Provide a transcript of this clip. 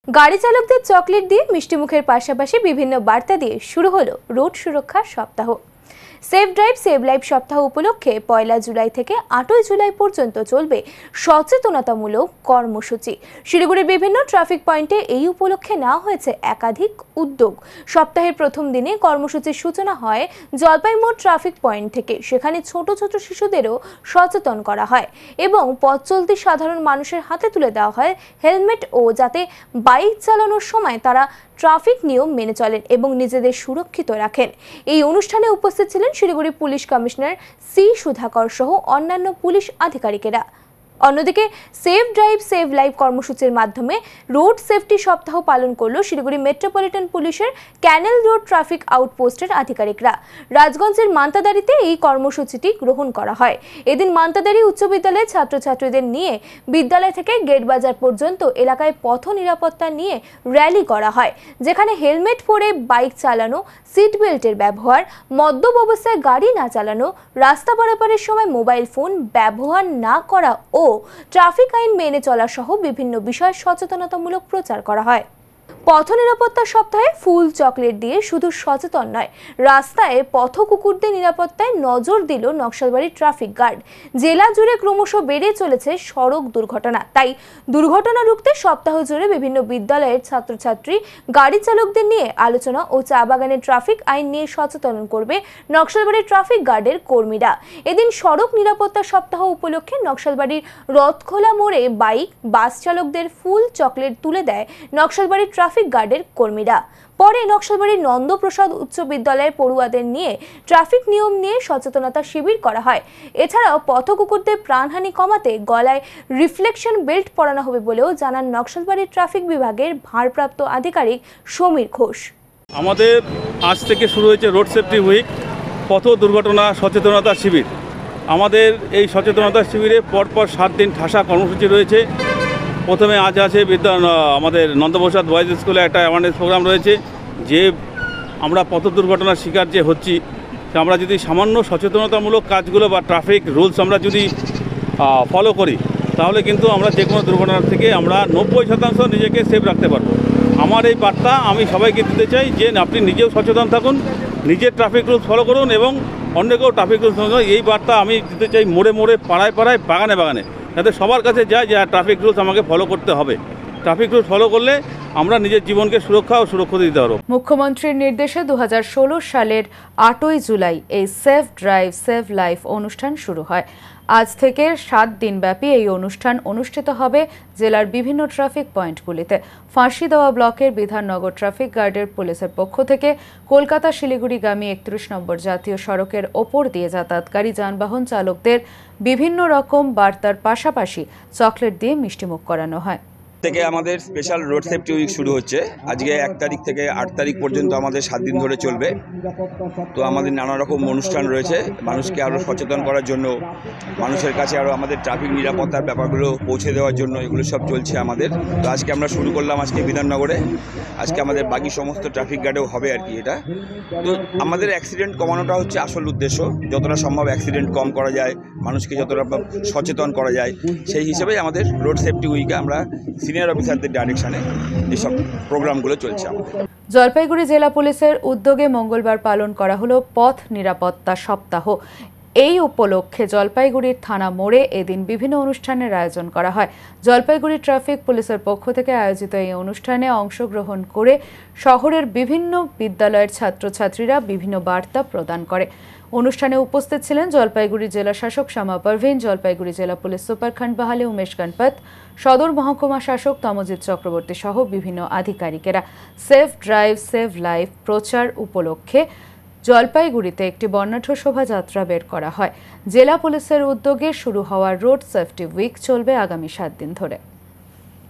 গাড়ি চালকদের চকলেট দিয়ে মিষ্টিমুখের পাশাপাশি বিভিন্ন বার্তা দিয়ে শুরু হলো রোড সুরক্ষা সপ্তাহ। সেভ ড্রাইভ সেভ লাইফ সপ্তাহ উপলক্ষে 1 জুলাই থেকে 8 জুলাই পর্যন্ত চলবে সচেতনতামূলক কর্মসূচি। শিলিগুড়ির বিভিন্ন ট্রাফিক পয়েন্টে এই উপলক্ষে নেওয়া হয়েছে একাধিক উদ্যোগ। সপ্তাহের প্রথম দিনে কর্মসূচির সূচনা হয় জলপাই মোড় ট্রাফিক পয়েন্ট থেকে। সেখানে ছোট ছোট শিশুদেরও সচেতন করা হয় এবং পথ চলতি সাধারণ মানুষের হাতে তুলে দেওয়া হয় হেলমেট, ও যাতে বাইক চালানোর সময় তারা ট্রাফিক নিয়ম মেনে চলেন এবং নিজেদের সুরক্ষিত রাখেন। এই অনুষ্ঠানে উপস্থিত ছিলেন Siliguri police commissioner C Sudhakar সহ অন্যান্য পুলিশ আধিকারিকেরা। অন্যদিকে সেভ ড্রাইভ সেভ লাইফ কর্মসূচির মাধ্যমে রোড সেফটি সপ্তাহ পালন করলো শিলিগুড়ি মেট্রোপলিটন পুলিশের ক্যানেল রোড ট্রাফিক আউটপোস্টের আধিকারিকরা। রাজগঞ্জের মান্তাদারিতে এই কর্মসূচিটি গ্রহণ করা হয়। এদিন মান্তাদারি উচ্চ বিদ্যালয়ের ছাত্রছাত্রীদের নিয়ে বিদ্যালয় থেকে গেট বাজার পর্যন্ত এলাকায় পথ নিরাপত্তা নিয়ে র্যালি করা হয়, যেখানে হেলমেট পরে বাইক চালানো, সিট বেল্টের ব্যবহার, মদ্যপ অবস্থায় গাড়ি না চালানো, রাস্তা পারাপারের সময় মোবাইল ফোন ব্যবহার না করা ও ট্রাফিক আইন মেনে চলা সহ বিভিন্ন বিষয়ে সচেতনতামূলক প্রচার করা হয়। পথ নিরাপত্তা সপ্তাহে ফুল চকলেট দিয়ে শুধু সচেতন নয়, রাস্তায় পথ কুকুরদের নিরাপত্তায় নজর দিল নকশালবাড়ি ট্রাফিক গার্ড। জেলা জুড়ে ক্রমশ বেড়ে চলেছে সড়ক দুর্ঘটনা, তাই দুর্ঘটনা রুখতে সপ্তাহ জুড়ে বিভিন্ন বিদ্যালয়ের ছাত্রছাত্রী, গাড়ি চালকদের নিয়ে আলোচনা ও চা বাগানের ট্রাফিক আইন নিয়ে সচেতন করবে নকশালবাড়ি ট্রাফিক গার্ডের কর্মীরা। এদিন সড়ক নিরাপত্তা সপ্তাহ উপলক্ষে নকশালবাড়ির রথখোলা মোড়ে বাইক, বাস চালকদের ফুল চকলেট তুলে দেয় নকশালবাড়ি ট্রাফিক গার্ডের কর্মীরা। পরে নকশালবাড়ির নন্দপ্রসাদ উচ্চ বিদ্যালয়ের পড়ুয়াদের নিয়ে ট্রাফিক নিয়ম নিয়ে সচেতনতা শিবির করা হয়। এছাড়াও পথ কুকুরদের প্রাণহানি কমাতে গলায় রিফ্লেকশন বেল্ট পরানো হবে বলেও জানান নকশালবাড়ির ট্রাফিক বিভাগের ভারপ্রাপ্ত আধিকারিক সমীর ঘোষ। আমাদের আজ থেকে শুরু হয়েছে রোড সেফটি উইক, পথ দুর্ঘটনা সচেতনতা শিবির। আমাদের এই সচেতনতা শিবিরে পরপর 7 দিন ঠাসা কর্মসূচি রয়েছে। প্রথমে আজ আছে আমাদের নন্দপ্রসাদ বয়েজ স্কুলে একটা অ্যাওয়ারনেস প্রোগ্রাম রয়েছে, যে আমরা পথ দুর্ঘটনার শিকার যে হচ্ছি, আমরা যদি সামান্য সচেতনতামূলক কাজগুলো বা ট্রাফিক রুলস আমরা যদি ফলো করি, তাহলে কিন্তু আমরা যে কোনো দুর্ঘটনার থেকে আমরা 90% নিজেকে সেফ রাখতে পারবো। আমার এই বার্তা আমি সবাইকে দিতে চাই যে আপনি নিজেও সচেতন থাকুন, নিজের ট্রাফিক রুলস ফলো করুন এবং অন্যকেও ট্রাফিক রুলস ফলো করুন। এই বার্তা আমি দিতে চাই মোড়ে মোড়ে, পাড়ায় পাড়ায়, বাগানে বাগানে, যাতে সবার কাছে যায় যে ট্রাফিক রুলস আমাকে ফলো করতে হবে। ট্রাফিক রুলস ফলো করলে আমরা নিজের জীবনকে সুরক্ষা ও সুরক্ষিত দিতে পারব। মুখ্যমন্ত্রীর নির্দেশে 2016 সালের 8 জুলাই এই সেভ ড্রাইভ সেভ লাইফ অনুষ্ঠান শুরু হয়। আজ থেকে 7 দিন ব্যাপী এই অনুষ্ঠান অনুষ্ঠিত হবে জেলার বিভিন্ন ট্রাফিক পয়েন্টগুলিতে। ফাঁসিদেওয়া ব্লকের বিধাননগর ট্রাফিক গার্ডের পুলিশের পক্ষ থেকে কলকাতা শিলিগুড়িগামী 31 নম্বর জাতীয় সড়কের ওপর দিয়ে যাতায়াতকারী যানবাহন চালকদের বিভিন্ন রকম বার্তার পাশাপাশি চকলেট দিয়ে মিষ্টিমুখ করানো হয়। থেকে আমাদের স্পেশাল রোড সেফটি উইক শুরু হচ্ছে। আজকে 1 তারিখ থেকে 8 তারিখ পর্যন্ত আমাদের 7 দিন ধরে চলবে। তো আমাদের নানা রকম অনুষ্ঠান রয়েছে মানুষকে আরও সচেতন করার জন্য, মানুষের কাছে আরও আমাদের ট্রাফিক নিরাপত্তার ব্যাপারগুলো পৌঁছে দেওয়ার জন্য, এগুলো সব চলছে আমাদের। তো আজকে আমরা শুরু করলাম আজকে বিধাননগরে, আজকে আমাদের বাকি সমস্ত ট্রাফিক গার্ডেও হবে আর কি এটা। তো আমাদের অ্যাক্সিডেন্ট কমানোটা হচ্ছে আসল উদ্দেশ্য, যতটা সম্ভব অ্যাক্সিডেন্ট কম করা যায়, মানুষকে যতটা সচেতন করা যায়, সেই হিসেবেই আমাদের রোড সেফটি উইকে আমরা সিনিয়র অফিসারদের ডাইরেকশনে যেসব প্রোগ্রামগুলো চলছে আমাদের। জলপাইগুড়ি জেলা পুলিশের উদ্যোগে মঙ্গলবার পালন করা হলো পথ নিরাপত্তা সপ্তাহ। এই উপলক্ষে জলপাইগুড়ির থানা মোড়ে এদিন বিভিন্ন অনুষ্ঠানের আয়োজন করা হয়। জলপাইগুড়ি ট্রাফিক পুলিশের পক্ষ থেকে আয়োজিত এই অনুষ্ঠানে অংশগ্রহণ করে শহরের বিভিন্ন বিদ্যালয়ের ছাত্রছাত্রীরা বিভিন্ন বার্তা প্রদান করে। অনুষ্ঠানে উপস্থিত ছিলেন জলপাইগুড়ি জেলা শাসক শ্যামা পারভিন, জলপাইগুড়ি জেলা পুলিশ সুপার খানবাহালি উমেশ গণপত, সদর মহকুমা শাসক তমজিৎ চক্রবর্তী সহ বিভিন্ন আধিকারিকেরা। সেভ ড্রাইভ সেভ লাইফ প্রচার উপলক্ষে জলপাইগুড়িতে একটি বর্ণাঢ্য শোভাযাত্রা বের করা হয়। জেলা পুলিশের উদ্যোগে শুরু হওয়া রোড সেফটি উইক চলবে আগামী 7 দিন ধরে।